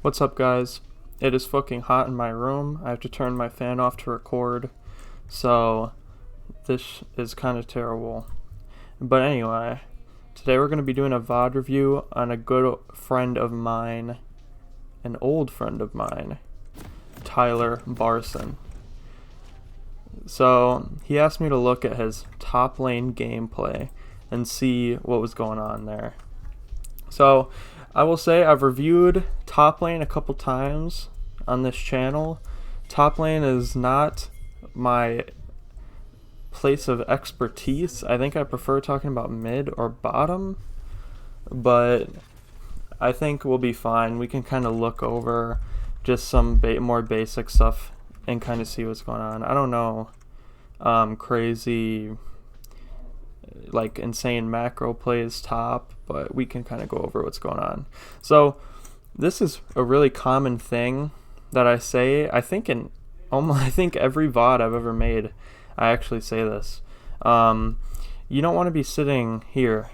What's up, guys? It is fucking hot in my room. I have to turn my fan off to record, so this is kind of terrible. But anyway, today we're going to be doing a VOD review on a good friend of mine, an old friend of mine, Tyler Barson. So he asked me to look at his top lane gameplay and see what was going on there. So I will say I've reviewed top lane a couple times on this channel. Top lane is not my place of expertise. I think I prefer talking about mid or bottom, but I think we'll be fine. We can kind of look over just some more basic stuff and kind of see what's going on. I don't know crazy like insane macro plays top, but we can kind of go over what's going on. So this is a really common thing that I say. I think in almost every VOD I've ever made, I actually say this. You don't want to be sitting here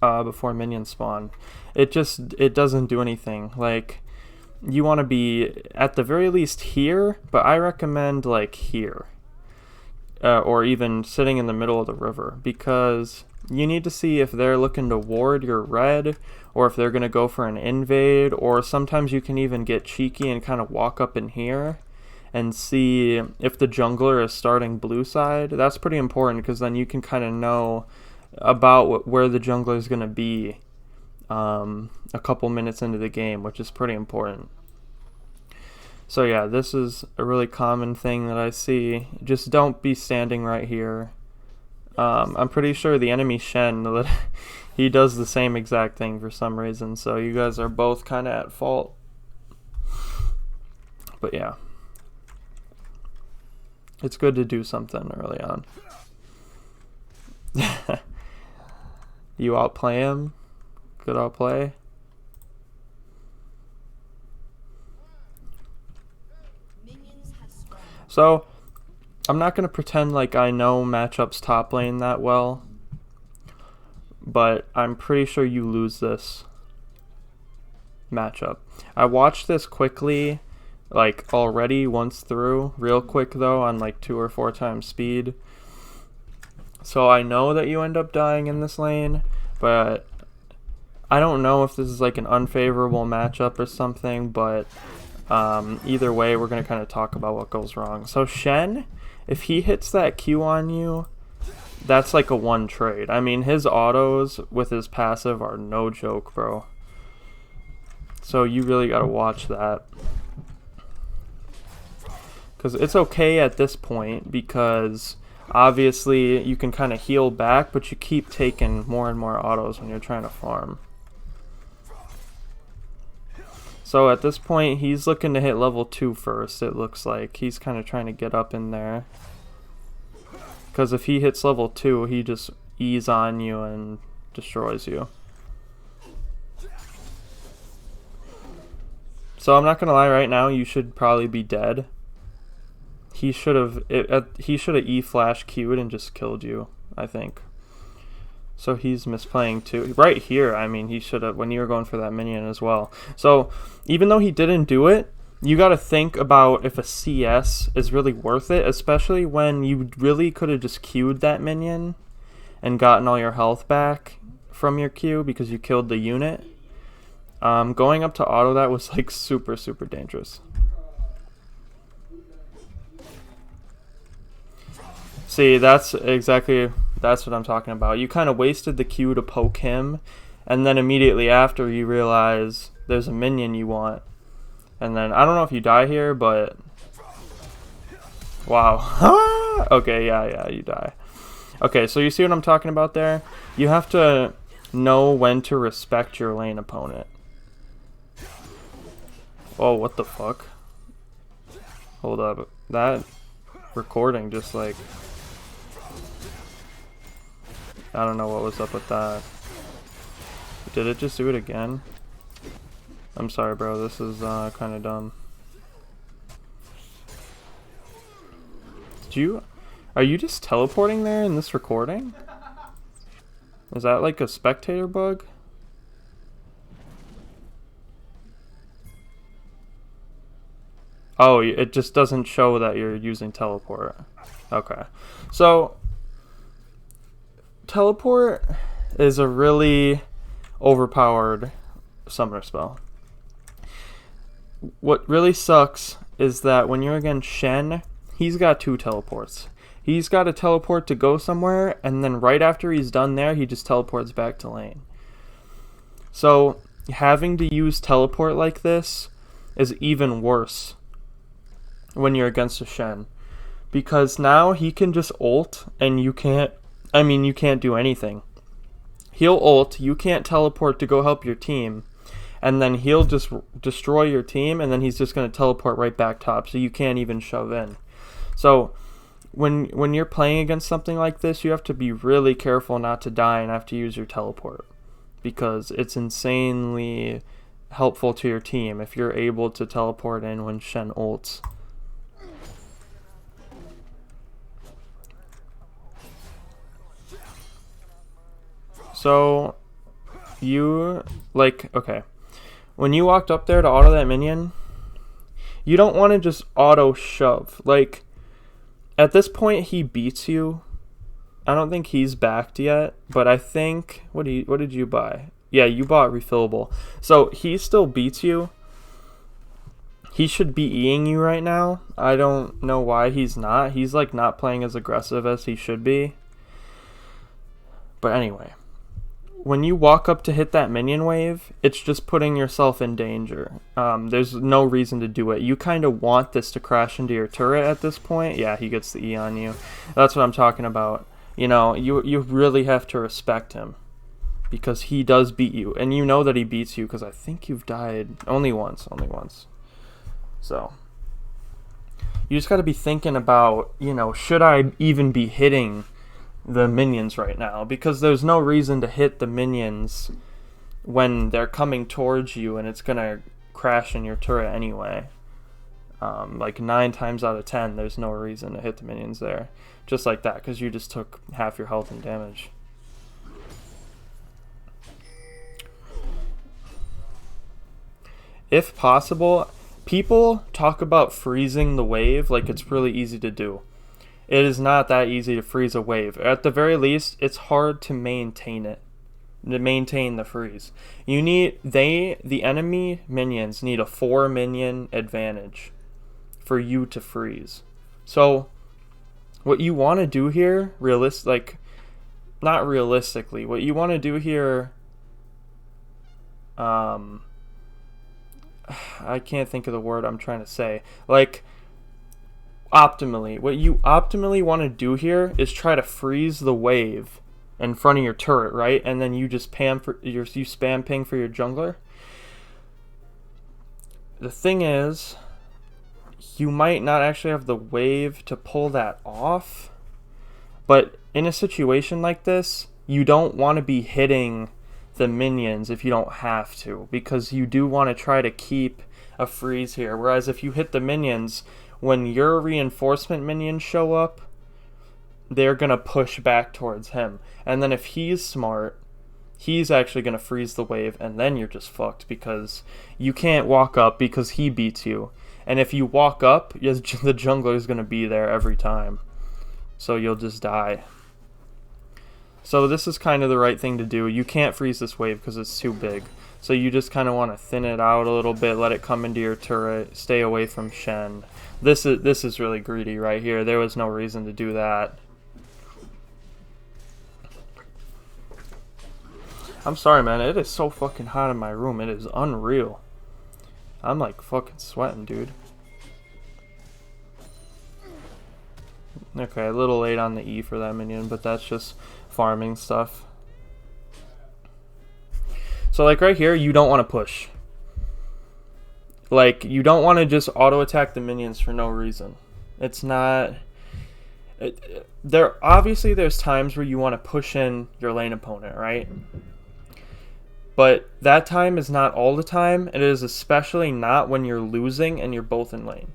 before minions spawn. It doesn't do anything. Like, you want to be at the very least here, but I recommend like here. Or even sitting in the middle of the river, because you need to see if they're looking to ward your red, or if they're going to go for an invade, or sometimes you can even get cheeky and kind of walk up in here and see if the jungler is starting blue side. That's pretty important, because then you can kind of know about where the jungler is going to be a couple minutes into the game, which is pretty important. So yeah, this is a really common thing that I see. Just don't be standing right here. I'm pretty sure the enemy Shen, he does the same exact thing for some reason. So you guys are both kind of at fault. But yeah, it's good to do something early on. You outplay him. Good outplay. So, I'm not going to pretend like I know matchups top lane that well, but I'm pretty sure you lose this matchup. I watched this quickly, like already once through, real quick though, on like 2 or 4 times speed. So I know that you end up dying in this lane, but I don't know if this is like an unfavorable matchup or something, but either way, we're going to kind of talk about what goes wrong. So Shen, if he hits that Q on you, that's like a one trade. I mean, his autos with his passive are no joke, bro. So you really got to watch that. Because it's okay at this point, because obviously you can kind of heal back, but you keep taking more and more autos when you're trying to farm. So at this point, he's looking to hit level 2 first, it looks like. He's kind of trying to get up in there. Because if he hits level 2, he just ease on you and destroys you. So I'm not going to lie, right now, you should probably be dead. He should have E-flash Q'd and just killed you, I think. So he's misplaying too. Right here, I mean, he should have, when you were going for that minion as well. So even though he didn't do it, you got to think about if a CS is really worth it, especially when you really could have just Q'd that minion and gotten all your health back from your Q because you killed the unit. Going up to auto that was like super, super dangerous. See, that's what I'm talking about. You kind of wasted the Q to poke him, and then immediately after you realize there's a minion you want. And then, I don't know if you die here, but... Wow. Okay, yeah, you die. Okay, so you see what I'm talking about there? You have to know when to respect your lane opponent. Oh, what the fuck? Hold up. That recording just like... I don't know what was up with that. Did it just do it again? I'm sorry, bro. This is kind of dumb. Are you just teleporting there in this recording? Is that like a spectator bug? Oh, it just doesn't show that you're using teleport. Okay. So, teleport is a really overpowered summoner spell. What really sucks is that when you're against Shen, he's got 2 teleports. He's got a teleport to go somewhere, and then right after he's done there, he just teleports back to lane. So, having to use teleport like this is even worse when you're against a Shen. Because now he can just ult, and you can't do anything. He'll ult, you can't teleport to go help your team, and then he'll just destroy your team, and then he's just going to teleport right back top, so you can't even shove in. So when you're playing against something like this, you have to be really careful not to die and have to use your teleport, because it's insanely helpful to your team if you're able to teleport in when Shen ults. So okay, when you walked up there to auto that minion, you don't want to just auto shove. Like, at this point he beats you. I don't think he's backed yet, but I think, what did you buy? Yeah, you bought refillable. So he still beats you. He should be E'ing you right now. I don't know why he's not. He's like not playing as aggressive as he should be. But anyway, when you walk up to hit that minion wave, it's just putting yourself in danger. There's no reason to do it. You kind of want this to crash into your turret at this point. Yeah, he gets the E on you. That's what I'm talking about. You know, you really have to respect him, because he does beat you, and you know that he beats you because I think you've died only once. So you just got to be thinking about, you know, should I even be hitting the minions right now? Because there's no reason to hit the minions when they're coming towards you, and it's gonna crash in your turret anyway. Like 9 times out of 10, there's no reason to hit the minions there, just like that, because you just took half your health and damage. If possible, people talk about freezing the wave like it's really easy to do. It is not that easy to freeze a wave. At the very least, it's hard to maintain it. To maintain the freeze. The enemy minions need a 4 minion advantage for you to freeze. So what you want to do here, not realistically, what you want to do here, I can't think of the word I'm trying to say. Like, optimally, what you optimally want to do here is try to freeze the wave in front of your turret, right? And then you just spam ping for your jungler. The thing is, you might not actually have the wave to pull that off, but in a situation like this, you don't want to be hitting the minions if you don't have to, because you do want to try to keep a freeze here. Whereas if you hit the minions, when your reinforcement minions show up, they're going to push back towards him. And then if he's smart, he's actually going to freeze the wave, and then you're just fucked, because you can't walk up because he beats you. And if you walk up, the jungler is going to be there every time. So you'll just die. So this is kind of the right thing to do. You can't freeze this wave because it's too big. So you just kind of want to thin it out a little bit, let it come into your turret, stay away from Shen. This is really greedy right here. There was no reason to do that. I'm sorry, man. It is so fucking hot in my room. It is unreal. I'm like fucking sweating, dude. Okay, a little late on the E for that minion, but that's just farming stuff. So like right here, you don't want to push. Like, you don't want to just auto attack the minions for no reason. It's not... Obviously there's times where you want to push in your lane opponent, right? But that time is not all the time. It is especially not when you're losing and you're both in lane.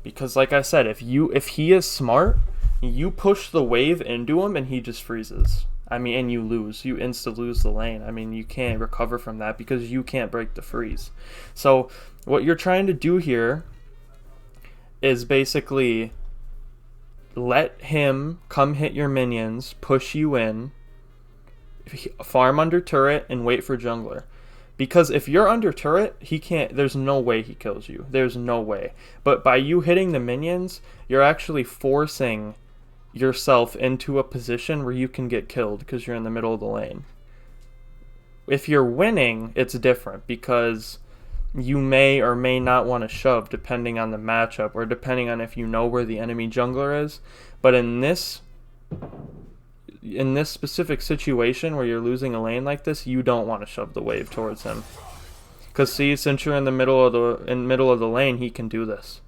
Because like I said, if he is smart, you push the wave into him and he just freezes. I mean, and you lose. You insta-lose the lane. I mean, you can't recover from that because you can't break the freeze. So what you're trying to do here is basically let him come hit your minions, push you in, farm under turret, and wait for jungler. Because if you're under turret, he can't. There's no way he kills you. There's no way. But by you hitting the minions, you're actually forcing yourself into a position where you can get killed because you're in the middle of the lane. If you're winning, it's different because you may or may not want to shove depending on the matchup or depending on if you know where the enemy jungler is. But in this specific situation where you're losing a lane like this, you don't want to shove the wave towards him. Because see, since you're in the middle of the lane, he can do this.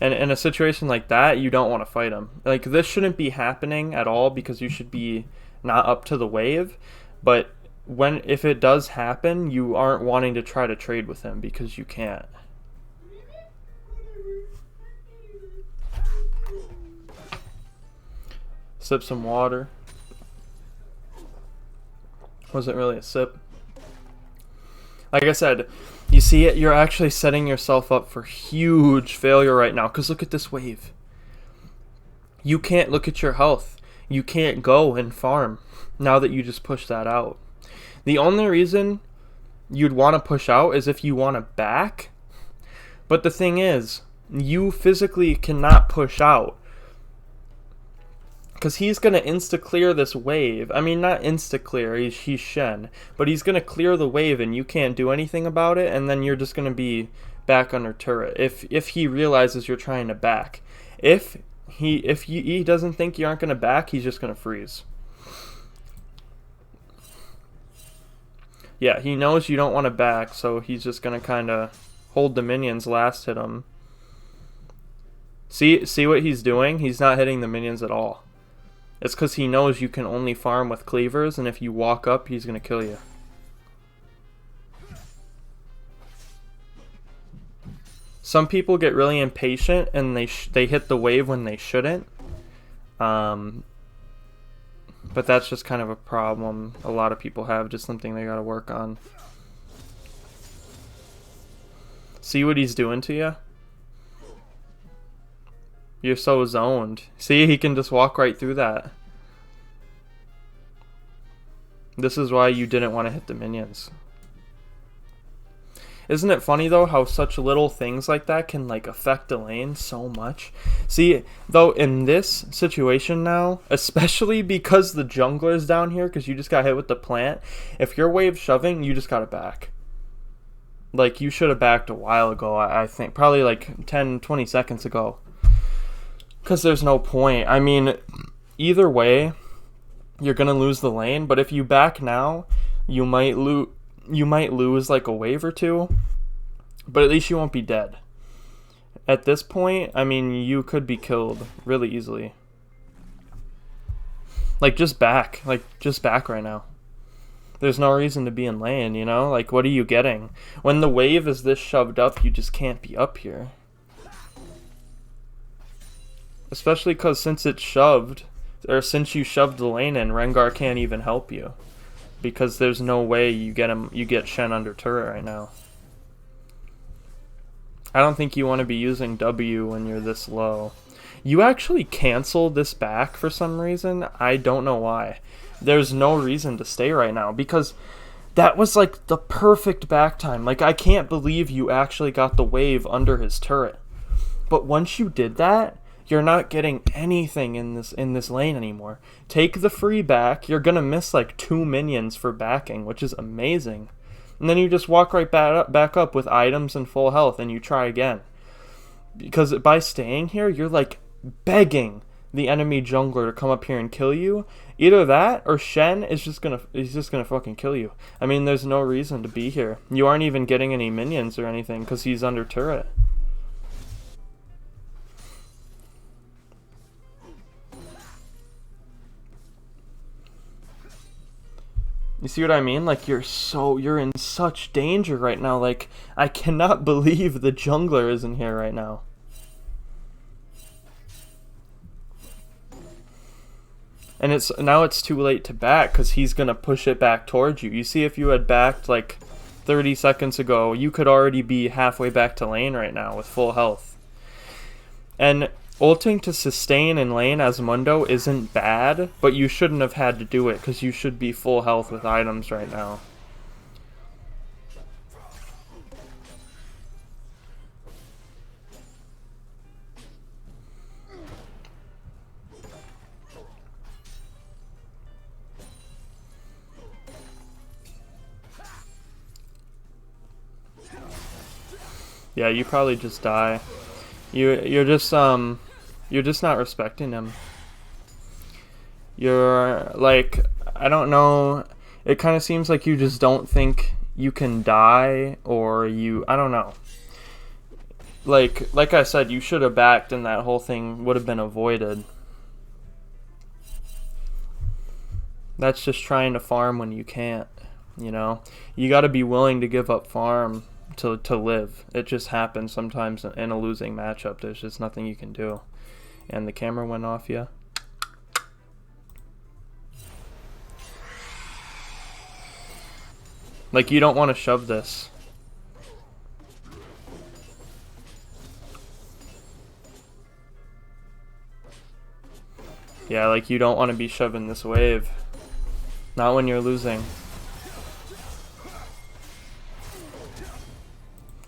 And in a situation like that, you don't want to fight him. Like, this shouldn't be happening at all because you should be not up to the wave. But if it does happen, you aren't wanting to try to trade with him because you can't. Sip some water. Wasn't really a sip. Like I said, you see it, you're actually setting yourself up for huge failure right now. Because look at this wave. You can't look at your health. You can't go and farm now that you just pushed that out. The only reason you'd want to push out is if you want to back. But the thing is, you physically cannot push out. Because he's going to insta-clear this wave. I mean, not insta-clear, he's Shen. But he's going to clear the wave and you can't do anything about it. And then you're just going to be back under turret. If he realizes you're trying to back. If he doesn't think you aren't going to back, he's just going to freeze. Yeah, he knows you don't want to back. So he's just going to kind of hold the minions, last hit him. See what he's doing? He's not hitting the minions at all. It's because he knows you can only farm with cleavers, and if you walk up, he's going to kill you. Some people get really impatient, and they hit the wave when they shouldn't. But that's just kind of a problem a lot of people have, just something they got to work on. See what he's doing to you? You're so zoned. See, he can just walk right through that. This is why you didn't want to hit the minions. Isn't it funny though how such little things like that can like affect a lane so much? See, though in this situation now, especially because the jungler is down here because you just got hit with the plant, if you're wave shoving, you just got to back. Like, you should have backed a while ago, I think. Probably like 10, 20 seconds ago. Because there's no point. I mean, either way, you're going to lose the lane. But if you back now, you might lose like a wave or two. But at least you won't be dead. At this point, I mean, you could be killed really easily. Like, just back. Like, just back right now. There's no reason to be in lane, you know? Like, what are you getting? When the wave is this shoved up, you just can't be up here. Especially because since it's shoved, or since you shoved the lane in, Rengar can't even help you. Because there's no way you get Shen under turret right now. I don't think you want to be using W when you're this low. You actually canceled this back for some reason. I don't know why. There's no reason to stay right now because that was like the perfect back time. Like, I can't believe you actually got the wave under his turret. But once you did that, you're not getting anything in this lane anymore. Take the free back. You're gonna miss like 2 minions for backing, which is amazing. And then you just walk right back up with items and full health, and you try again. Because by staying here, you're like begging the enemy jungler to come up here and kill you. Either that or Shen is just gonna fucking kill you. I mean, there's no reason to be here. You aren't even getting any minions or anything because he's under turret. You see what I mean? Like, you're in such danger right now. Like, I cannot believe the jungler isn't here right now. And now it's too late to back because he's going to push it back towards you. You see, if you had backed like 30 seconds ago, you could already be halfway back to lane right now with full health. And ulting to sustain in lane as Mundo isn't bad, but you shouldn't have had to do it because you should be full health with items right now. Yeah, you probably just die. You're just not respecting him. You're like, I don't know, it kind of seems like you just don't think you can die, or I don't know. Like I said, you should have backed and that whole thing would have been avoided. That's just trying to farm when you can't, you know? You got to be willing to give up farm to live. It just happens sometimes in a losing matchup. There's just nothing you can do. And the camera went off, yeah. Like, you don't want to shove this. Yeah, like, you don't want to be shoving this wave. Not when you're losing.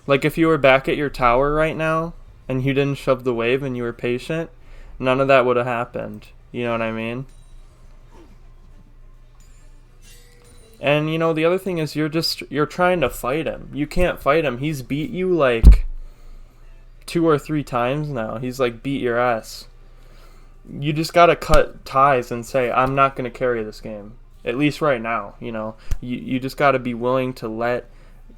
Like, if you were back at your tower right now, and you didn't shove the wave and you were patient, none of that would have happened. You know what I mean? And, you know, the other thing is you're trying to fight him. You can't fight him. He's beat you, like, 2 or 3 times now. He's, like, beat your ass. You just gotta cut ties and say, I'm not gonna carry this game. At least right now, you know. You just gotta be willing to let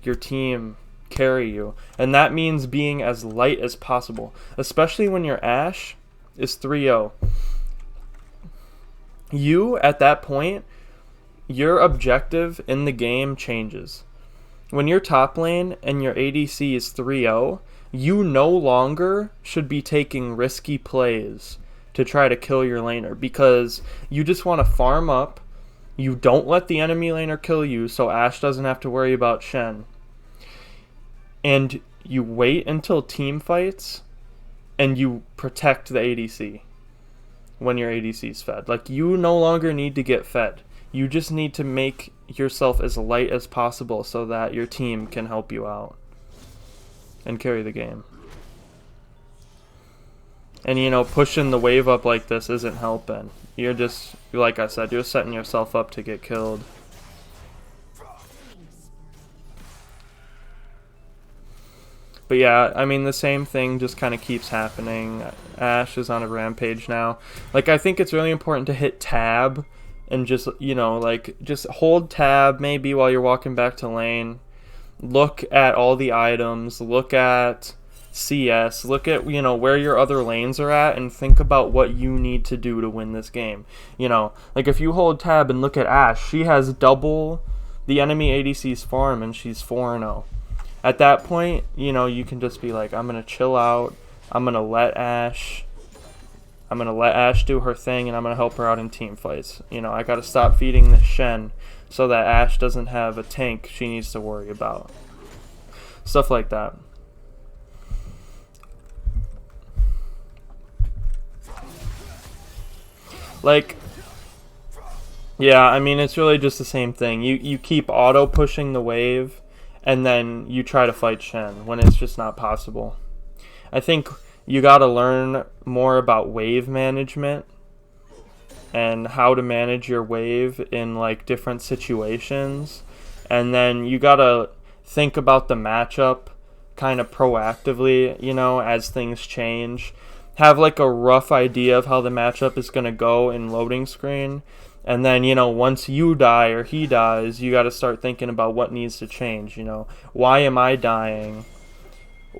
your team carry you, and that means being as light as possible, especially when your Ashe is 3-0. You, at that point, your objective in the game changes. When you're top lane and your ADC is 3-0, you no longer should be taking risky plays to try to kill your laner, because you just want to farm up. You don't let the enemy laner kill you, so Ashe doesn't have to worry about Shen. And you wait until team fights, and you protect the ADC when your ADC is fed. Like, you no longer need to get fed. You just need to make yourself as light as possible so that your team can help you out and carry the game. And, you know, pushing the wave up like this isn't helping. You're just, like I said, you're setting yourself up to get killed. But yeah, I mean, the same thing just kind of keeps happening. Ashe is on a rampage now. Like, I think it's really important to hit tab and just, you know, like, just hold tab maybe while you're walking back to lane. Look at all the items. Look at CS. Look at, you know, where your other lanes are at, and think about what you need to do to win this game. You know, like, if you hold tab and look at Ashe, she has double the enemy ADC's farm, and she's 4-0. At that point, you know, you can just be like, I'm going to chill out. I'm going to let Ashe do her thing, and I'm going to help her out in team fights. You know, I got to stop feeding the Shen so that Ashe doesn't have a tank she needs to worry about. Stuff like that. Like, yeah, I mean, it's really just the same thing. You keep auto-pushing the wave, and then you try to fight Shen when it's just not possible. I think you got to learn more about wave management and how to manage your wave in, like, different situations. And then you got to think about the matchup kind of proactively, you know, as things change. Have, like, a rough idea of how the matchup is going to go in loading screen. And then, you know, once you die or he dies, you got to start thinking about what needs to change, you know. Why am I dying?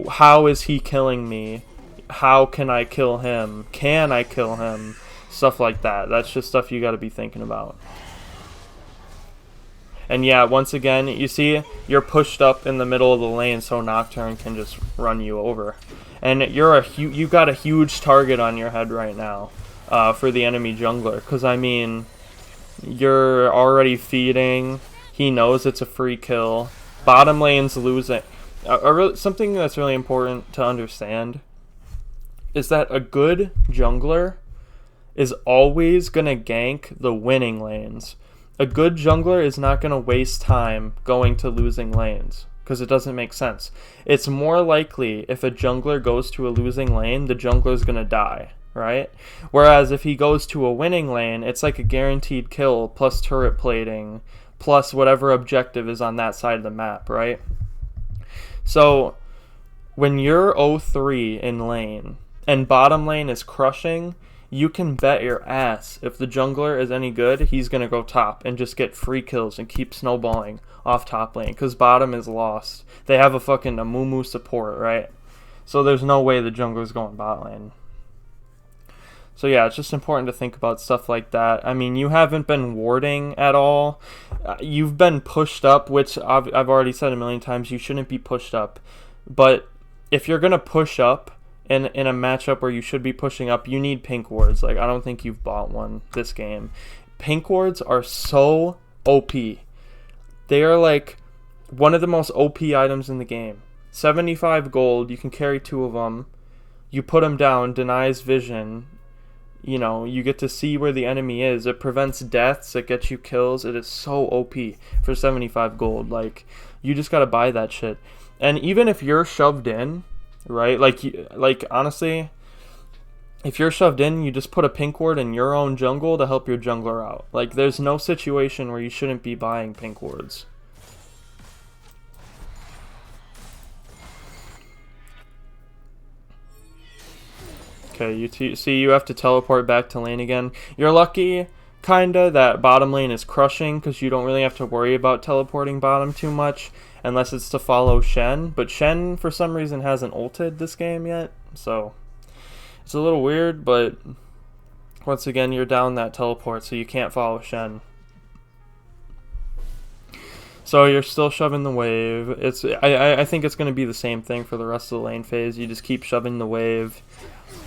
How is he killing me? How can I kill him? Can I kill him? Stuff like that. That's just stuff you got to be thinking about. And yeah, once again, you see, you're pushed up in the middle of the lane so Nocturne can just run you over. And you got a huge target on your head right now for the enemy jungler. Because, I mean, you're already feeding. He knows it's a free kill. Bottom lane's losing. Something that's really important to understand is that a good jungler is always going to gank the winning lanes. A good jungler is not going to waste time going to losing lanes because it doesn't make sense. It's more likely if a jungler goes to a losing lane, the jungler is going to die, right? Whereas if he goes to a winning lane, it's like a guaranteed kill plus turret plating plus whatever objective is on that side of the map, right? So when you're 0-3 in lane and bottom lane is crushing, you can bet your ass if the jungler is any good, he's going to go top and just get free kills and keep snowballing off top lane because bottom is lost. They have a fucking Amumu support, right? So there's no way the jungler's going bot lane. So yeah, it's just important to think about stuff like that. I mean, you haven't been warding at all. You've been pushed up, which I've already said a million times, you shouldn't be pushed up. But if you're going to push up, in a matchup where you should be pushing up, you need pink wards. Like, I don't think you've bought one this game. Pink wards are so OP. They are like one of the most OP items in the game. 75 gold, you can carry 2 of them. You put them down, denies vision. You know, you get to see where the enemy is. It prevents deaths, it gets you kills. It is so OP for 75 gold. Like, you just gotta buy that shit. And even if you're shoved in, right? Like honestly, if you're shoved in, you just put a pink ward in your own jungle to help your jungler out. Like, there's no situation where you shouldn't be buying pink wards. Okay, you have to teleport back to lane again. You're lucky, kinda, that bottom lane is crushing because you don't really have to worry about teleporting bottom too much. Unless it's to follow Shen. But Shen, for some reason, hasn't ulted this game yet. So, it's a little weird, but once again, you're down that teleport, so you can't follow Shen. So, you're still shoving the wave. I think it's going to be the same thing for the rest of the lane phase. You just keep shoving the wave.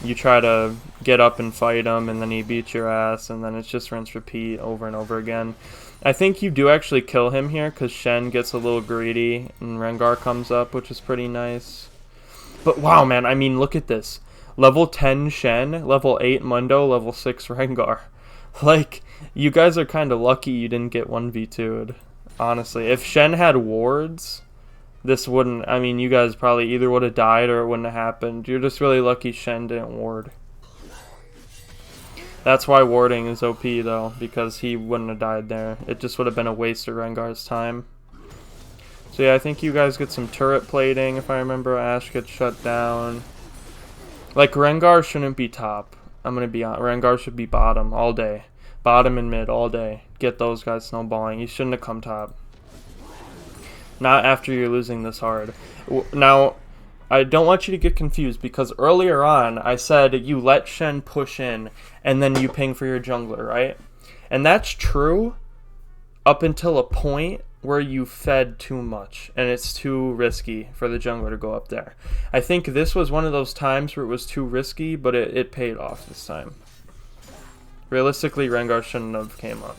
You try to get up and fight him, and then he beats your ass, and then it's just rinse repeat over and over again. I think you do actually kill him here because Shen gets a little greedy and Rengar comes up, which is pretty nice. But wow, man, I mean, look at this. Level 10 Shen, level 8 Mundo, level 6 Rengar. Like, you guys are kind of lucky you didn't get 1v2'd, honestly. If Shen had wards, this wouldn't, I mean, you guys probably either would have died or it wouldn't have happened. You're just really lucky Shen didn't ward. That's why warding is OP, though, because he wouldn't have died there. It just would have been a waste of Rengar's time. So yeah, I think you guys get some turret plating. If I remember, Ashe gets shut down. Like, Rengar shouldn't be top. I'm going to be on. Rengar should be bottom all day. Bottom and mid all day. Get those guys snowballing. You shouldn't have come top. Not after you're losing this hard. Now, I don't want you to get confused because earlier on I said you let Shen push in and then you ping for your jungler, right? And that's true up until a point where you fed too much and it's too risky for the jungler to go up there. I think this was one of those times where it was too risky, but it paid off this time. Realistically, Rengar shouldn't have came up.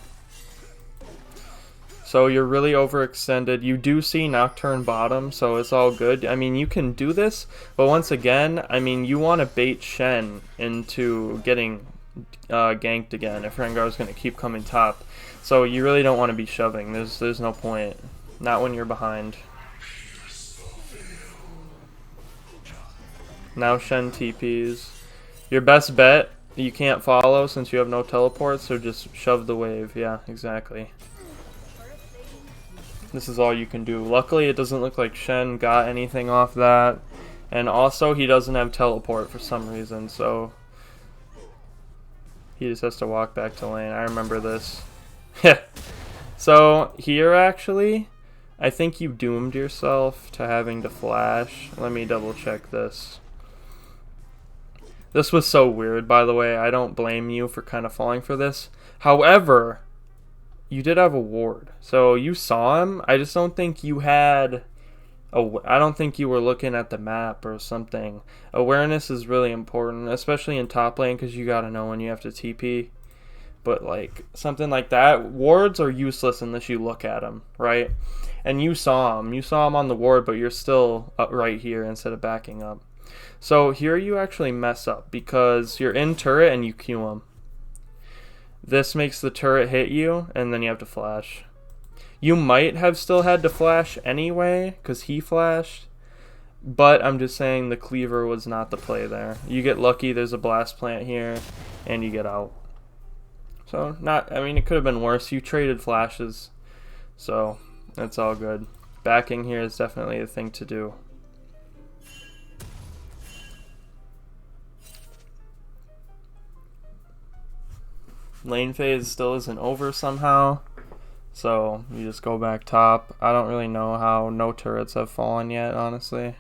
So you're really overextended. You do see Nocturne bottom, so it's all good. I mean, you can do this, but once again, I mean, you want to bait Shen into getting ganked again if Rengar's going to keep coming top. So you really don't want to be shoving. There's no point. Not when you're behind. Now Shen TPs. Your best bet, you can't follow since you have no teleport, so just shove the wave. Yeah, exactly. This is all you can do. Luckily, it doesn't look like Shen got anything off that. And also, he doesn't have teleport for some reason, so he just has to walk back to lane. I remember this. So, here, actually, I think you doomed yourself to having to flash. Let me double check this. This was so weird, by the way. I don't blame you for kind of falling for this. However, you did have a ward, so you saw him. I just don't think you had I don't think you were looking at the map or something. Awareness is really important, especially in top lane, because you gotta know when you have to TP. But like something like that, wards are useless unless you look at them, right? And you saw him on the ward, but you're still up right here instead of backing up. So here you actually mess up because you're in turret and you Q him. This makes the turret hit you, and then you have to flash. You might have still had to flash anyway because he flashed, but I'm just saying the cleaver was not the play there. You get lucky, there's a blast plant here, and you get out. So I mean, it could have been worse. You traded flashes, so that's all good. Backing here is definitely the thing to do. Lane phase still isn't over somehow, so you just go back top. I don't really know how no turrets have fallen yet, honestly.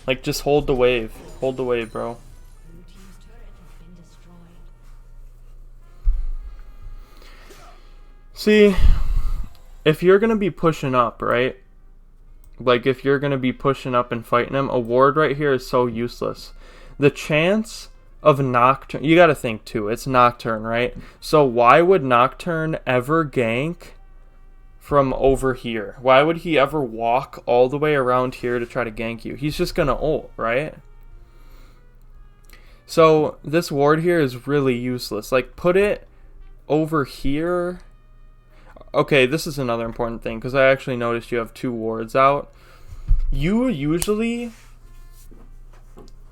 Like, just hold the wave. Hold the wave, bro. See, if you're going to be pushing up, right? Like, if you're going to be pushing up and fighting him, a ward right here is so useless. The chance of Nocturne... You got to think, too. It's Nocturne, right? So why would Nocturne ever gank from over here? Why would he ever walk all the way around here to try to gank you? He's just going to ult, right? So this ward here is really useless. Like, put it over here... Okay, this is another important thing, because I actually noticed you have 2 wards out. You usually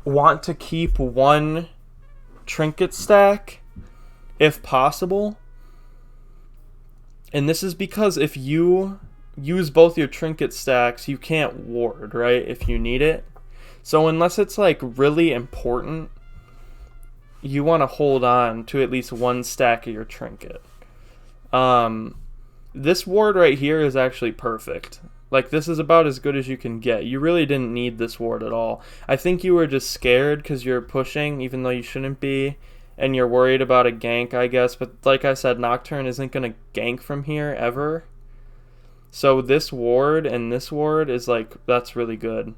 want to keep 1 trinket stack, if possible. And this is because if you use both your trinket stacks, you can't ward, right, if you need it. So unless it's, like, really important, you want to hold on to at least 1 stack of your trinket. This ward right here is actually perfect. Like, this is about as good as you can get. You really didn't need this ward at all. I think you were just scared because you're pushing, even though you shouldn't be, and you're worried about a gank, I guess. But like I said, Nocturne isn't going to gank from here, ever. So this ward and this ward is, like, that's really good.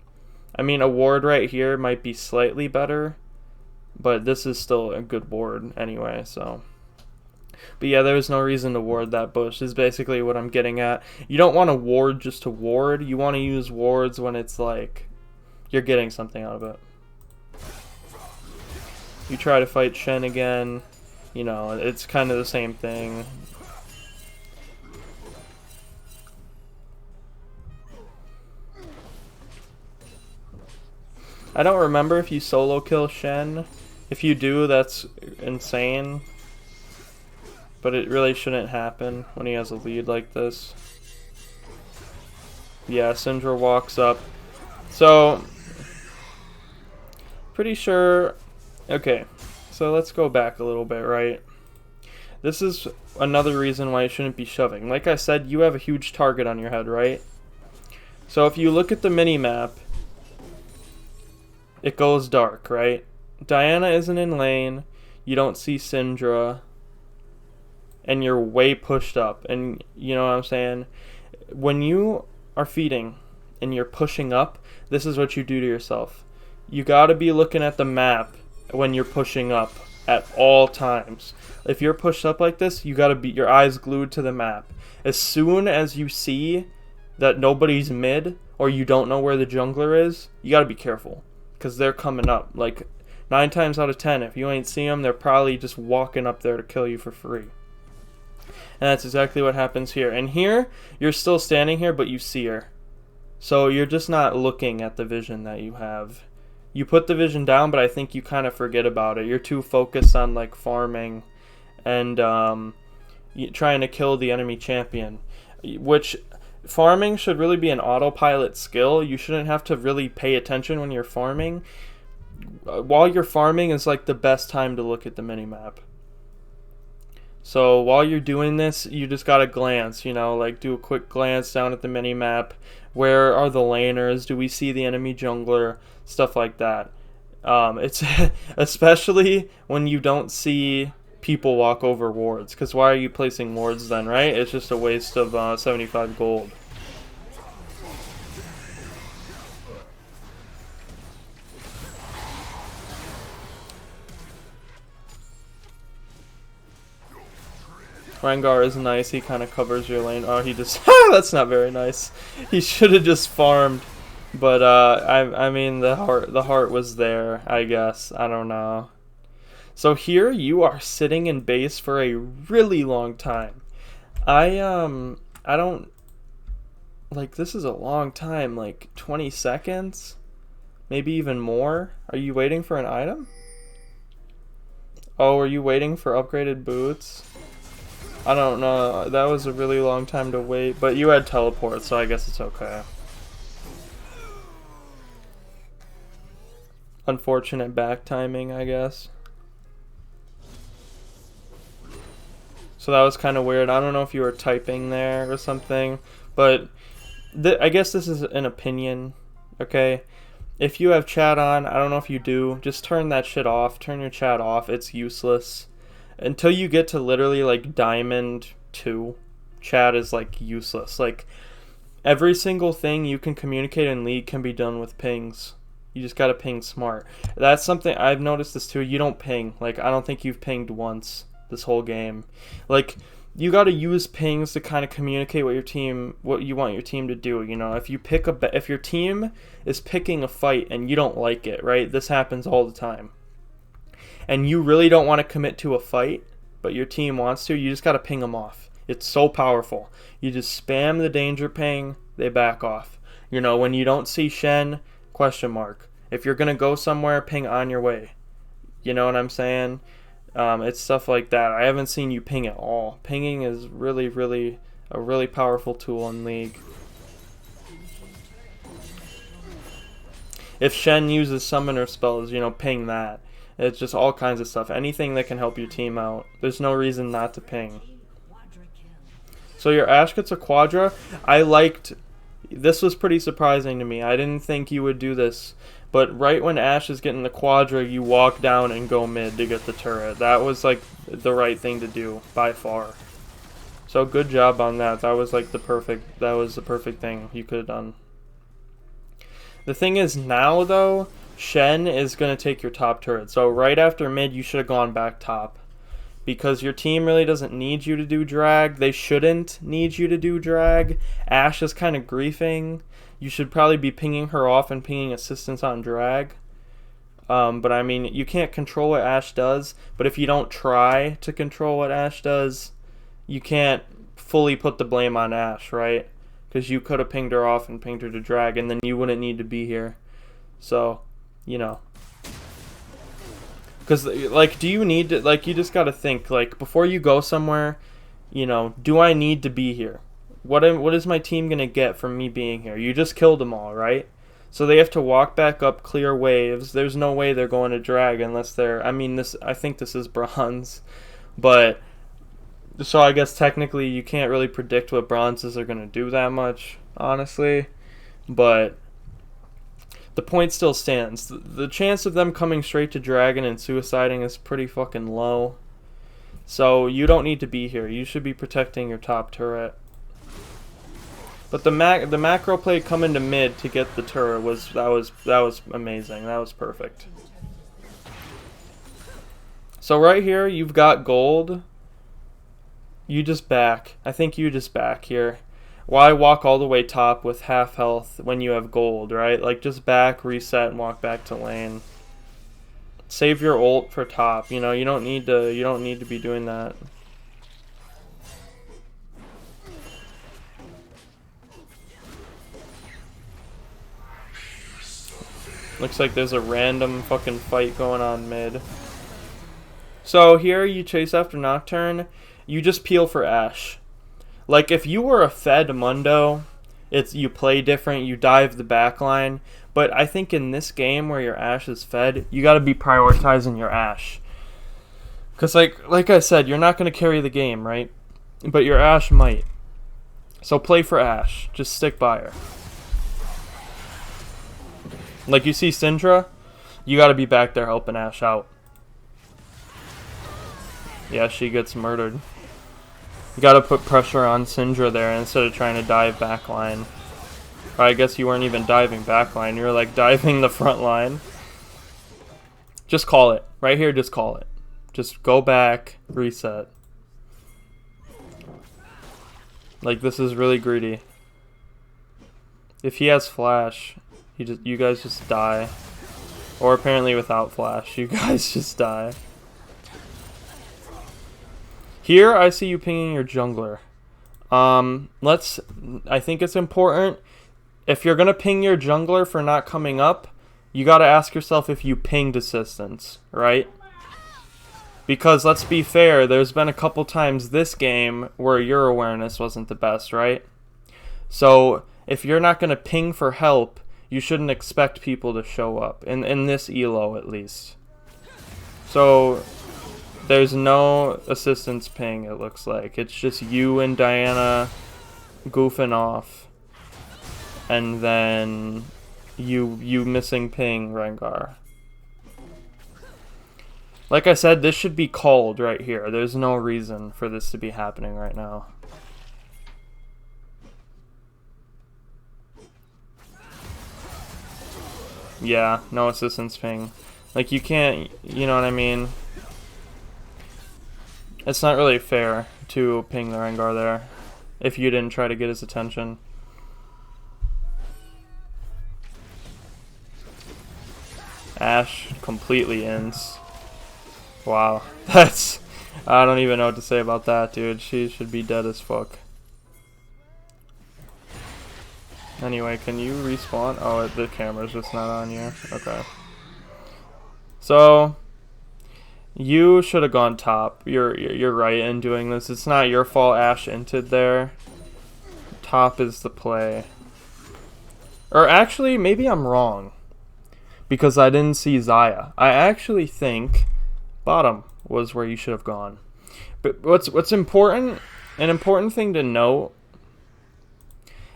I mean, a ward right here might be slightly better, but this is still a good ward anyway, so... But yeah, there's no reason to ward that bush, is basically what I'm getting at. You don't want to ward just to ward. You want to use wards when it's like you're getting something out of it. You try to fight Shen again, you know, it's kind of the same thing. I don't remember if you solo kill Shen. If you do, that's insane. But it really shouldn't happen when he has a lead like this. Yeah, Syndra walks up. So, pretty sure... Okay, so let's go back a little bit, right? This is another reason why you shouldn't be shoving. Like I said, you have a huge target on your head, right? So if you look at the mini-map, it goes dark, right? Diana isn't in lane. You don't see Syndra. And you're way pushed up, and you know what I'm saying? When you are feeding and you're pushing up, this is what you do to yourself. You gotta be looking at the map when you're pushing up at all times. If you're pushed up like this, you gotta be your eyes glued to the map. As soon as you see that nobody's mid, or you don't know where the jungler is, you gotta be careful, because they're coming up. Like, 9 times out of 10, if you ain't see them, they're probably just walking up there to kill you for free. And that's exactly what happens here. And here, you're still standing here, but you see her. So you're just not looking at the vision that you have. You put the vision down, but I think you kind of forget about it. You're too focused on, like, farming and trying to kill the enemy champion. Which, farming should really be an autopilot skill. You shouldn't have to really pay attention when you're farming. While you're farming is, like, the best time to look at the minimap. So while you're doing this, you just gotta glance, you know, like do a quick glance down at the mini-map. Where are the laners? Do we see the enemy jungler? Stuff like that. It's especially when you don't see people walk over wards, because why are you placing wards then, right? It's just a waste of 75 gold. Rengar is nice. He kind of covers your lane. Oh, he just... That's not very nice. He should have just farmed. But, I mean, the heart was there, I guess. I don't know. So here you are sitting in base for a really long time. I don't... Like, this is a long time. Like, 20 seconds? Maybe even more? Are you waiting for an item? Oh, are you waiting for upgraded boots? I don't know. That was a really long time to wait, but you had teleport, so I guess it's okay. Unfortunate back timing, I guess. So that was kind of weird. I don't know if you were typing there or something, but I guess this is an opinion, okay? If you have chat on, I don't know if you do, just turn that shit off. Turn your chat off. It's useless. Until you get to literally like Diamond 2, chat is like useless. Like every single thing you can communicate in League can be done with pings. You just gotta ping smart. That's something I've noticed this too. You don't ping. Like I don't think you've pinged once this whole game. Like you gotta use pings to kind of communicate what you want your team to do. You know, if your team is picking a fight and you don't like it, right? This happens all the time. And you really don't want to commit to a fight, but your team wants to, you just got to ping them off. It's so powerful. You just spam the danger ping, they back off. You know, when you don't see Shen, question mark. If you're going to go somewhere, ping on your way. You know what I'm saying? It's stuff like that. I haven't seen you ping at all. Pinging is really, really a really powerful tool in League. If Shen uses summoner spells, you know, ping that. It's just all kinds of stuff. Anything that can help your team out. There's no reason not to ping. So your Ashe gets a Quadra. This was pretty surprising to me. I didn't think you would do this. But right when Ashe is getting the Quadra, you walk down and go mid to get the turret. That was like the right thing to do, by far. So good job on that. That was like the perfect thing you could have done. The thing is now though, Shen is going to take your top turret. So right after mid, you should have gone back top. Because your team really doesn't need you to do drag. They shouldn't need you to do drag. Ashe is kind of griefing. You should probably be pinging her off and pinging assistance on drag. But I mean, you can't control what Ashe does. But if you don't try to control what Ashe does, you can't fully put the blame on Ashe, right? Because you could have pinged her off and pinged her to drag, and then you wouldn't need to be here. So, you know. Because, like, do you need to, like, you just got to think, like, before you go somewhere, you know, do I need to be here? What is my team going to get from me being here? You just killed them all, right? So they have to walk back up, clear waves. There's no way they're going to drag unless they're, I think this is bronze. But, so I guess technically you can't really predict what bronzes are going to do that much, honestly. But the point still stands. The chance of them coming straight to dragon and suiciding is pretty fucking low. So you don't need to be here. You should be protecting your top turret. But the macro play coming to mid to get the turret was amazing. That was perfect. So right here you've got gold. You just back. I think you just back here. Why walk all the way top with half health when you have gold, right? Like just back, reset, and walk back to lane. Save your ult for top. You know, you don't need to be doing that. Looks like there's a random fucking fight going on mid. So here you chase after Nocturne, you just peel for Ashe. Like if you were a fed Mundo, you play different, you dive the backline. But I think in this game where your Ashe is fed, you gotta be prioritizing your Ashe. Cause like I said, you're not gonna carry the game, right? But your Ashe might. So play for Ashe. Just stick by her. Like you see Syndra, you gotta be back there helping Ashe out. Yeah, she gets murdered. You gotta put pressure on Syndra there instead of trying to dive backline. Or I guess you weren't even diving backline, you were like diving the front line. Just call it. Right here, just call it. Just go back, reset. Like, this is really greedy. If he has flash, you guys just die. Or apparently without flash, you guys just die. Here, I see you pinging your jungler. I think it's important, if you're gonna ping your jungler for not coming up, you gotta ask yourself if you pinged assistance, right? Because let's be fair, there's been a couple times this game where your awareness wasn't the best, right? So, if you're not gonna ping for help, you shouldn't expect people to show up, in this elo at least. So, there's no assistance ping, it looks like. It's just you and Diana goofing off. And then you missing ping Rengar. Like I said, this should be called right here. There's no reason for this to be happening right now. Yeah, no assistance ping. Like, you can't, you know what I mean? It's not really fair to ping the Rengar there if you didn't try to get his attention. Ashe completely ends. Wow, that's... I don't even know what to say about that, dude. She should be dead as fuck. Anyway, can you respawn? Oh, the camera's just not on you. Okay. So... you should have gone top. You're right in doing this. It's not your fault Ashe inted there. Top is the play. Or actually, maybe I'm wrong. Because I didn't see Xayah. I actually think bottom was where you should have gone. But what's important, an important thing to note,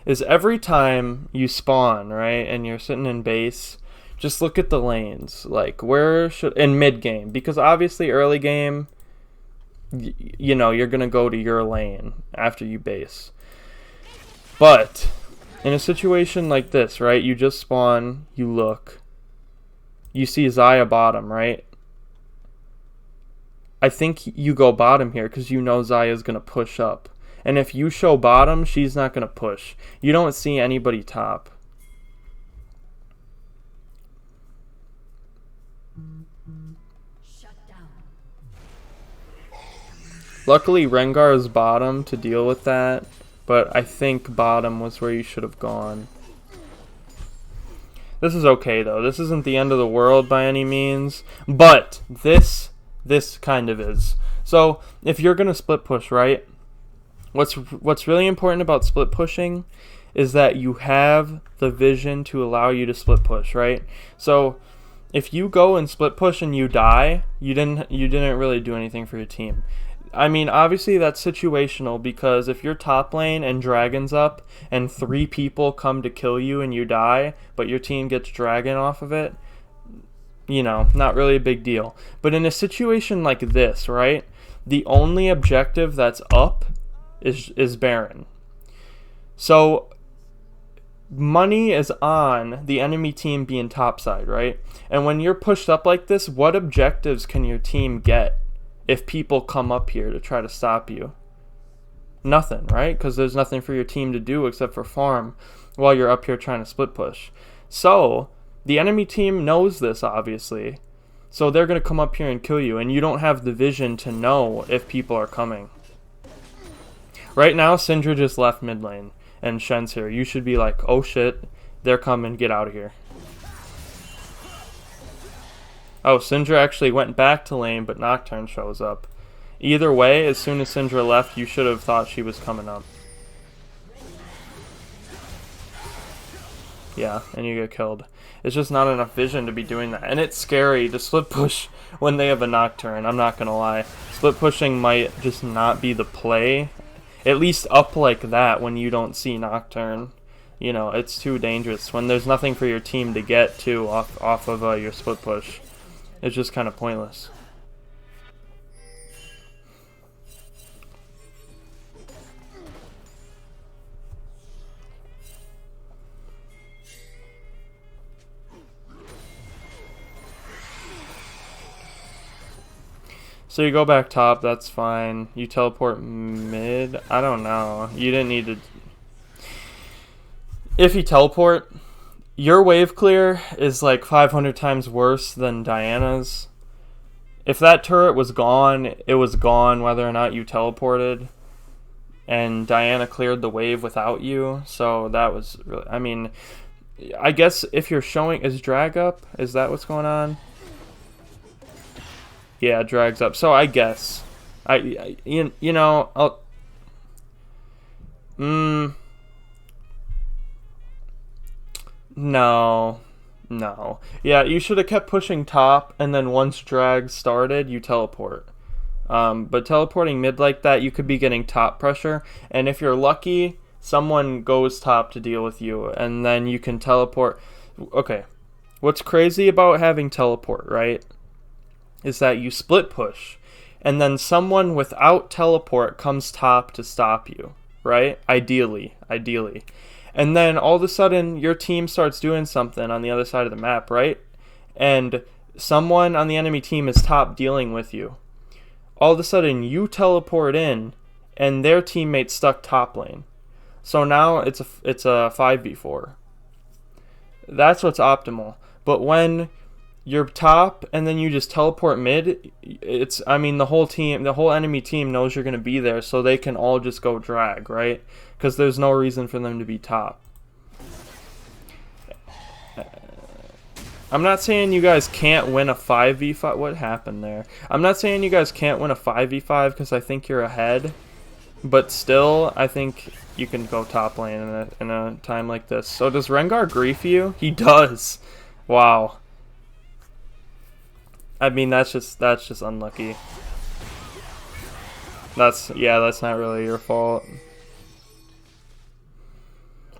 is every time you spawn, right, and you're sitting in base, just look at the lanes. Like, where should... in mid game, because obviously early game, you know, you're gonna go to your lane after you base. But in a situation like this, right, you just spawn, you look, you see Xayah bottom, right? I think you go bottom here because you know Xayah's gonna push up. And if you show bottom, she's not gonna push. You don't see anybody top. Luckily, Rengar is bottom to deal with that, but I think bottom was where you should have gone. This is okay, though. This isn't the end of the world by any means, but this kind of is. So, if you're going to split push, right, what's really important about split pushing is that you have the vision to allow you to split push, right? So, if you go and split push and you die, you didn't really do anything for your team. I mean, obviously that's situational, because if you're top lane and dragon's up and 3 people come to kill you and you die, but your team gets dragon off of it, you know, not really a big deal. But in a situation like this, right, the only objective that's up is Baron. So money is on the enemy team being topside, right? And when you're pushed up like this, what objectives can your team get if people come up here to try to stop you? Nothing, right? Because there's nothing for your team to do except for farm while you're up here trying to split push. So the enemy team knows this, obviously. So they're going to come up here and kill you, and you don't have the vision to know if people are coming. Right now, Syndra just left mid lane, and Shen's here. You should be like, oh shit, they're coming, get out of here. Oh, Syndra actually went back to lane, but Nocturne shows up. Either way, as soon as Syndra left, you should have thought she was coming up. Yeah, and you get killed. It's just not enough vision to be doing that. And it's scary to split push when they have a Nocturne, I'm not gonna lie. Split pushing might just not be the play. At least up like that when you don't see Nocturne. You know, it's too dangerous. When there's nothing for your team to get to off of your split push. It's just kind of pointless. So you go back top, that's fine. You teleport mid? I don't know. You didn't need to... If you teleport, your wave clear is like 500 times worse than Diana's. If that turret was gone, it was gone whether or not you teleported. And Diana cleared the wave without you, so that was really... I mean, I guess if you're showing... Is drag up? Is that what's going on? Yeah, drags up. So I guess... you know, I'll... No. No. Yeah, you should have kept pushing top, and then once drag started, you teleport. But teleporting mid like that, you could be getting top pressure, and if you're lucky, someone goes top to deal with you, and then you can teleport. Okay, what's crazy about having teleport, right, is that you split push, and then someone without teleport comes top to stop you, right? Ideally. And then all of a sudden, your team starts doing something on the other side of the map, right? And someone on the enemy team is top dealing with you. All of a sudden, you teleport in, and their teammate's stuck top lane. So now it's a 5v4. That's what's optimal. But when you're top and then you just teleport mid, the whole team, the whole enemy team knows you're going to be there, so they can all just go drag, right? Because there's no reason for them to be top. I'm not saying you guys can't win a 5v5. What happened there? I'm not saying you guys can't win a 5v5 because I think you're ahead. But still, I think you can go top lane in a time like this. So does Rengar grief you? He does. Wow. I mean, that's just unlucky. That's not really your fault.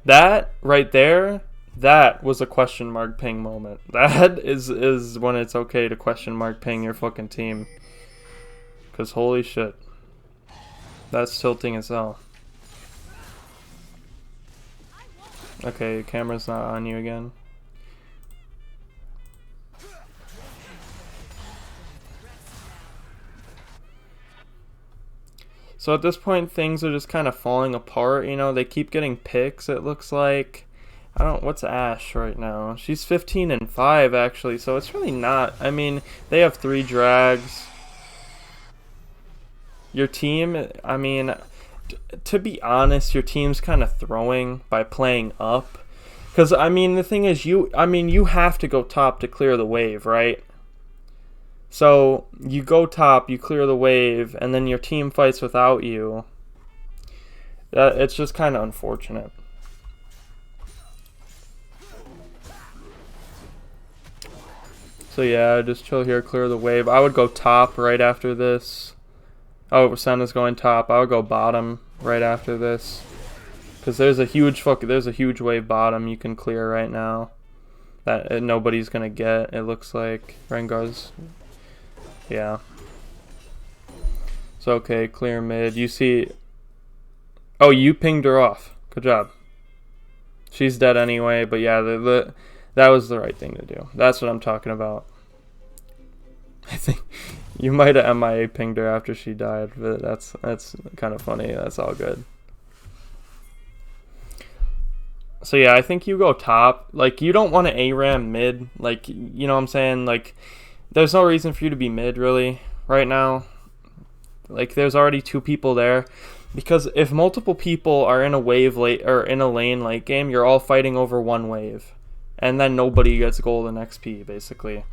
That right there, that was a question mark ping moment. That is when it's okay to question mark ping your fucking team. Cause holy shit. That's tilting as hell. Okay, camera's not on you again. So at this point, things are just kind of falling apart. You know, they keep getting picks, it looks like. What's Ashe right now? She's 15-5 actually, so it's really not. I mean, they have 3 drags. Your team, I mean, to be honest, your team's kind of throwing by playing up. Because, I mean, the thing is, you have to go top to clear the wave, right? So, you go top, you clear the wave, and then your team fights without you. It's just kind of unfortunate. So yeah, just chill here, clear the wave. I would go top right after this. Oh, Senna's going top. I would go bottom right after this. Because there's a huge wave bottom you can clear right now. That nobody's going to get, it looks like. Rengar's... Yeah. So okay, clear mid. You see... Oh, you pinged her off. Good job. She's dead anyway, but yeah, that was the right thing to do. That's what I'm talking about. I think you might have MIA pinged her after she died, but that's kind of funny. That's all good. So yeah, I think you go top. Like, you don't want to ARAM mid. Like, you know what I'm saying? Like, there's no reason for you to be mid, really, right now. Like, there's already 2 people there. Because if multiple people are in a wave late, or in a lane late game, you're all fighting over 1 wave. And then nobody gets golden XP, basically.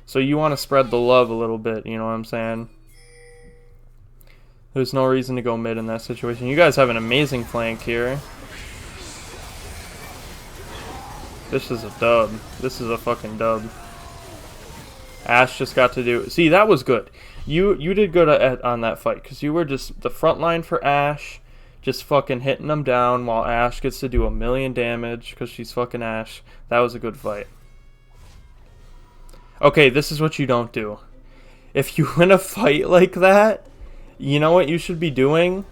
So you want to spread the love a little bit, you know what I'm saying? There's no reason to go mid in that situation. You guys have an amazing flank here. This is a dub. This is a fucking dub. Ashe just got to do... See, that was good. You did good on that fight, because you were just the front line for Ashe, just fucking hitting them down while Ashe gets to do 1,000,000 damage because she's fucking Ashe. That was a good fight. Okay, this is what you don't do. If you win a fight like that, you know what you should be doing?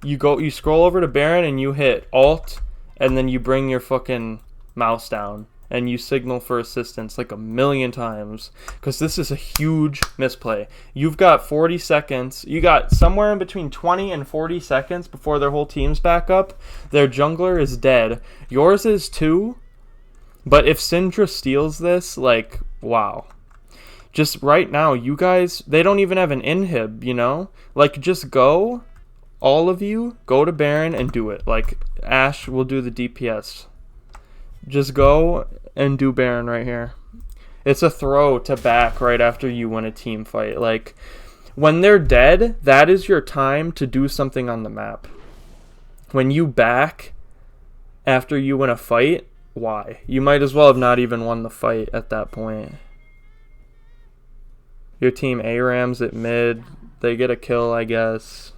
You scroll over to Baron and you hit Alt, and then you bring your fucking mouse down. and you signal for assistance like a million times, because this is a huge misplay. You've got 40 seconds. You got somewhere in between 20 and 40 seconds before their whole team's back up. Their jungler is dead. Yours is too. But if Syndra steals this, like, wow. Just right now, you guys, they don't even have an inhib, you know? Like, just go, all of you, go to Baron and do it. Like, Ashe will do the DPS. Just go and do Baron right here. It's a throw to back right after you win a team fight. Like, when they're dead, that is your time to do something on the map. When you back after you win a fight, why? You might as well have not even won the fight at that point. Your team A-Rams at mid. They get a kill, I guess.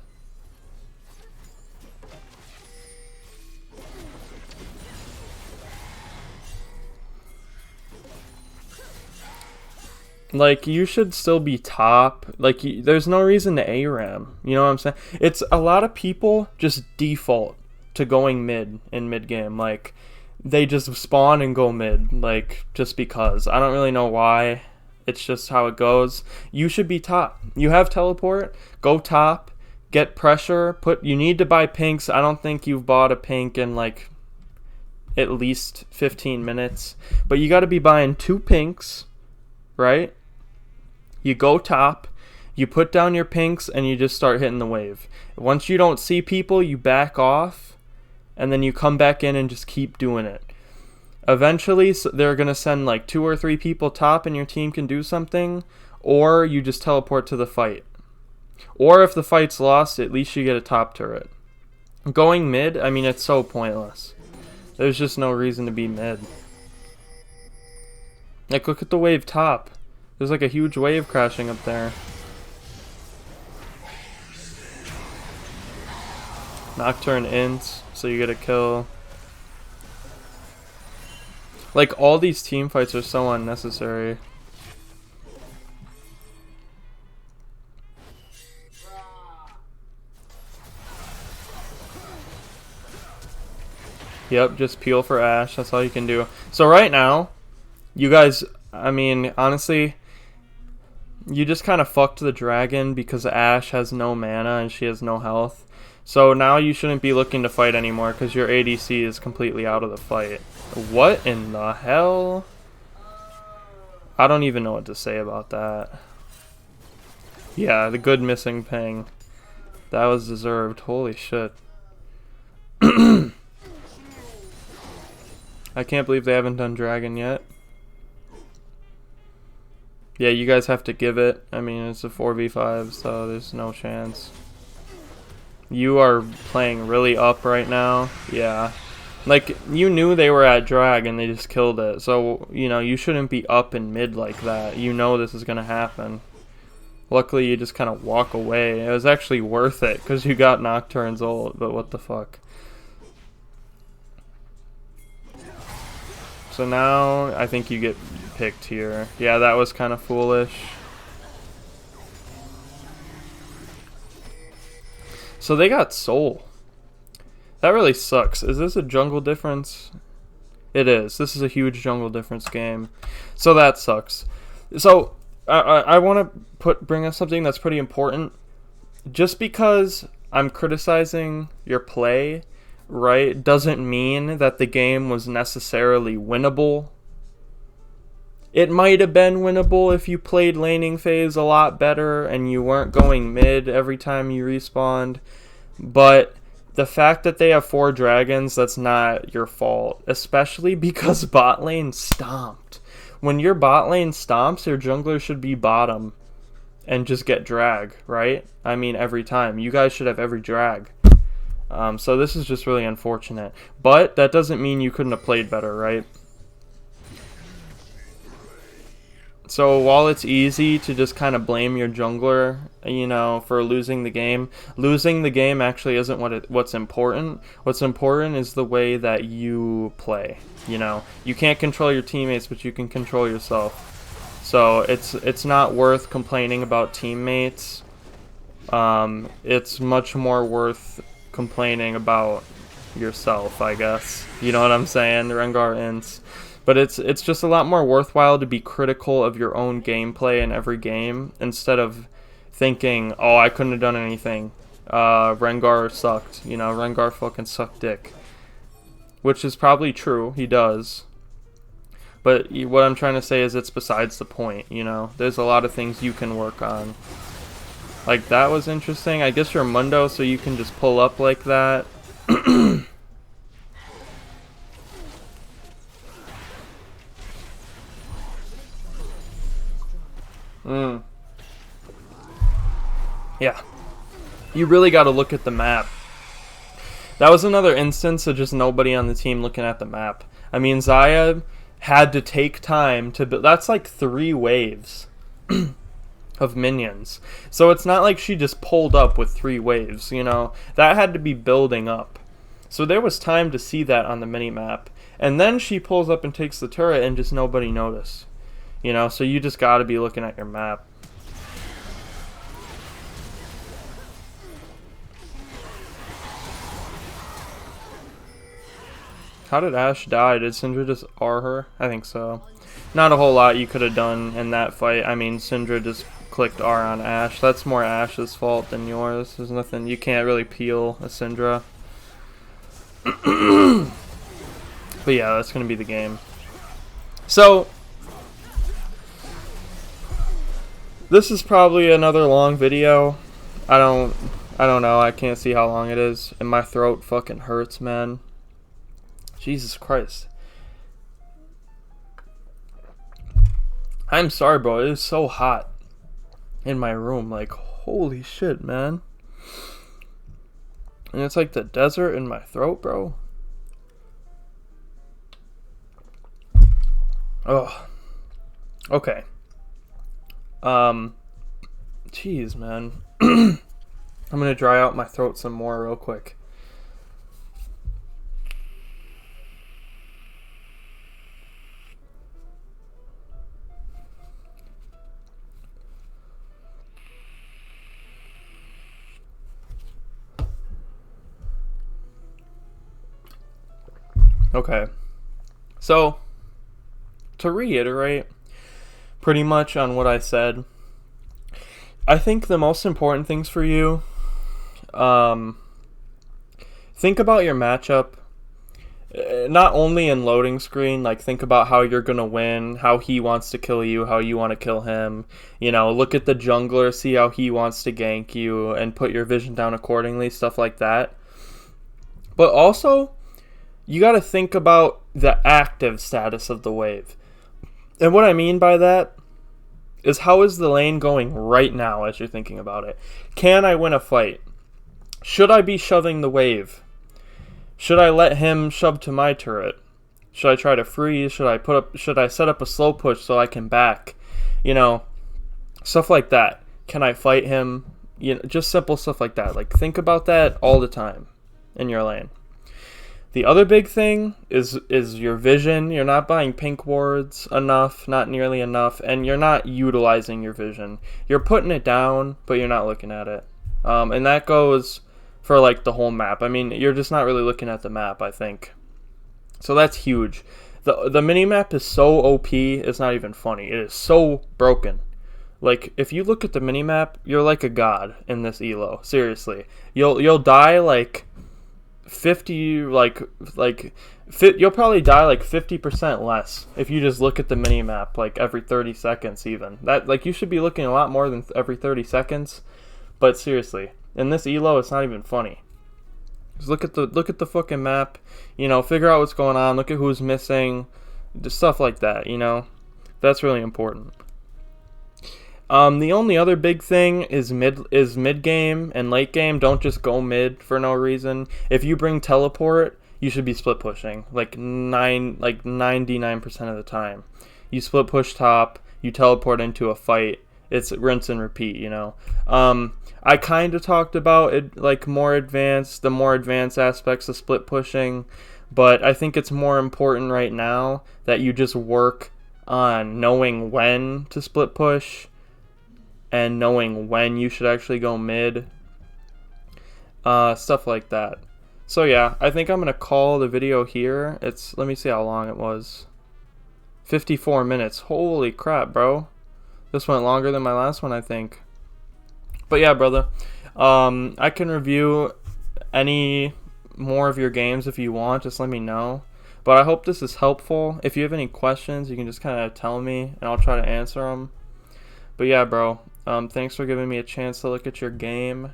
Like, you should still be top. Like, there's no reason to A-Ram. You know what I'm saying? It's a lot of people just default to going mid in mid-game. Like, they just spawn and go mid. Like, just because. I don't really know why. It's just how it goes. You should be top. You have teleport. Go top. Get pressure. You need to buy pinks. I don't think you've bought a pink in, like, at least 15 minutes. But you got to be buying 2 pinks, right? You go top, you put down your pinks, and you just start hitting the wave. Once you don't see people, you back off, and then you come back in and just keep doing it. Eventually, they're going to send like 2 or 3 people top, and your team can do something, or you just teleport to the fight. Or if the fight's lost, at least you get a top turret. Going mid, I mean, it's so pointless. There's just no reason to be mid. Like, look at the wave top. There's like a huge wave crashing up there. Nocturne ints, so you get a kill. Like, all these team fights are so unnecessary. Yep, just peel for Ashe. That's all you can do. So right now, you guys, I mean, honestly, you just kind of fucked the dragon because Ashe has no mana and she has no health. So now you shouldn't be looking to fight anymore because your ADC is completely out of the fight. What in the hell? I don't even know what to say about that. Yeah, the good missing ping. That was deserved. Holy shit. I can't believe they haven't done dragon yet. Yeah, you guys have to give it. I mean, it's a 4v5, so there's no chance. You are playing really up right now. Yeah. Like, you knew they were at drag and they just killed it. So, you know, you shouldn't be up in mid like that. You know this is going to happen. Luckily, you just kind of walk away. It was actually worth it because you got Nocturne's ult, but what the fuck. So now, I think you get picked here. Yeah, that was kind of foolish. So they got Soul. That really sucks. Is this a jungle difference? It is. This is a huge jungle difference game. So that sucks. So I want to bring up something that's pretty important. Just because I'm criticizing your play, right, doesn't mean that the game was necessarily winnable. It might have been winnable if you played laning phase a lot better and you weren't going mid every time you respawned. But the fact that they have 4 dragons, that's not your fault. Especially because bot lane stomped. When your bot lane stomps, your jungler should be bottom and just get drag, right? I mean, every time. You guys should have every drag. So this is just really unfortunate. But that doesn't mean you couldn't have played better, right? So while it's easy to just kind of blame your jungler, you know, for losing the game actually isn't what's important. What's important is the way that you play. You know, you can't control your teammates, but you can control yourself. So it's not worth complaining about teammates. It's much more worth complaining about yourself, I guess. You know what I'm saying? Rengar ints. But it's just a lot more worthwhile to be critical of your own gameplay in every game instead of thinking, oh, I couldn't have done anything. Rengar sucked. You know, Rengar fucking sucked dick. Which is probably true. He does. But what I'm trying to say is it's besides the point, you know. There's a lot of things you can work on. Like, that was interesting. I guess you're Mundo, so you can just pull up like that. Yeah. You really got to look at the map. That was another instance of just nobody on the team looking at the map. I mean, Zaya had to take time to build. That's like 3 waves of minions. So it's not like she just pulled up with 3 waves, you know. That had to be building up. So there was time to see that on the mini-map. And then she pulls up and takes the turret and just nobody noticed. You know, so you just got to be looking at your map. How did Ashe die? Did Syndra just R her? I think so. Not a whole lot you could have done in that fight. I mean, Syndra just clicked R on Ashe. That's more Ashe's fault than yours. There's nothing. You can't really peel a Syndra. But yeah, that's going to be the game. So, this is probably another long video. I don't know. I can't see how long it is. And my throat fucking hurts, man. Jesus Christ. I'm sorry, bro. It is so hot in my room. Like, holy shit, man. And it's like the desert in my throat, bro. Oh. Okay. Jeez, man. I'm gonna dry out my throat some more real quick. Okay, so to reiterate pretty much on what I said, I think the most important things for you, think about your matchup, not only in loading screen, like think about how you're going to win, how he wants to kill you, how you want to kill him, you know, look at the jungler, see how he wants to gank you, and put your vision down accordingly, stuff like that. But also, you got to think about the active status of the wave. And what I mean by that is, how is the lane going right now as you're thinking about it? Can I win a fight? Should I be shoving the wave? Should I let him shove to my turret? Should I try to freeze? Should I set up a slow push so I can back? You know, stuff like that. Can I fight him? You know, just simple stuff like that. Like, think about that all the time in your lane. The other big thing is your vision. You're not buying pink wards enough, not nearly enough, and you're not utilizing your vision. You're putting it down, but you're not looking at it. And that goes for like the whole map. I mean, you're just not really looking at the map, I think. So that's huge. The mini-map is so OP, it's not even funny. It is so broken. Like, if you look at the mini-map, you're like a god in this elo. Seriously. You'll die like 50, you'll probably die like 50% less if you just look at the mini map like every 30 seconds even. That, like, you should be looking a lot more than every 30 seconds. But seriously, in this elo, it's not even funny. Just look at the fucking map, you know, figure out what's going on, look at who's missing, just stuff like that, you know. That's really important. The only other big thing is mid game and late game. Don't just go mid for no reason. If you bring teleport, you should be split pushing like 99% of the time. You split push top, you teleport into a fight. It's rinse and repeat, you know. I kind of talked about it, like the more advanced aspects of split pushing, but I think it's more important right now that you just work on knowing when to split push and knowing when you should actually go mid, stuff like that. So yeah, I think I'm gonna call the video here. Let me see how long it was. 54 minutes. Holy crap, bro. This went longer than my last one, I think. But yeah, brother. I can review any more of your games if you want. Just let me know. But I hope this is helpful. If you have any questions, you can just kind of tell me, and I'll try to answer them. But yeah, bro. Thanks for giving me a chance to look at your game.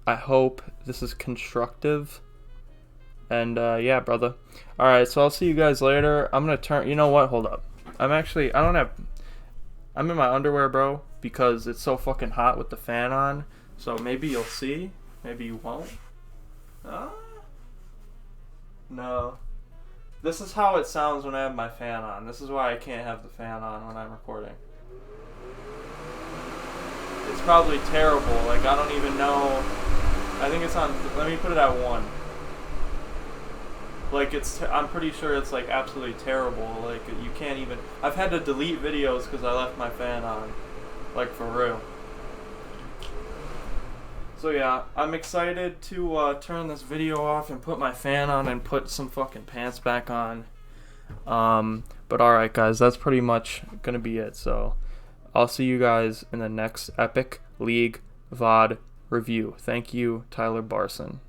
I hope this is constructive. And yeah, brother. Alright, so I'll see you guys later. I'm going to turn... You know what? Hold up. I'm in my underwear, bro, because it's so fucking hot with the fan on. So maybe you'll see. Maybe you won't. No. This is how it sounds when I have my fan on. This is why I can't have the fan on when I'm recording. It's probably terrible. Like, I don't even know. I think it's on... Let me put it at 1. Like, I'm pretty sure it's, like, absolutely terrible. Like, you can't even... I've had to delete videos because I left my fan on. Like, for real. So, yeah, I'm excited to turn this video off and put my fan on and put some fucking pants back on. But, alright, guys, that's pretty much gonna be it. So, I'll see you guys in the next Epic League VOD review. Thank you, Tyler Barson.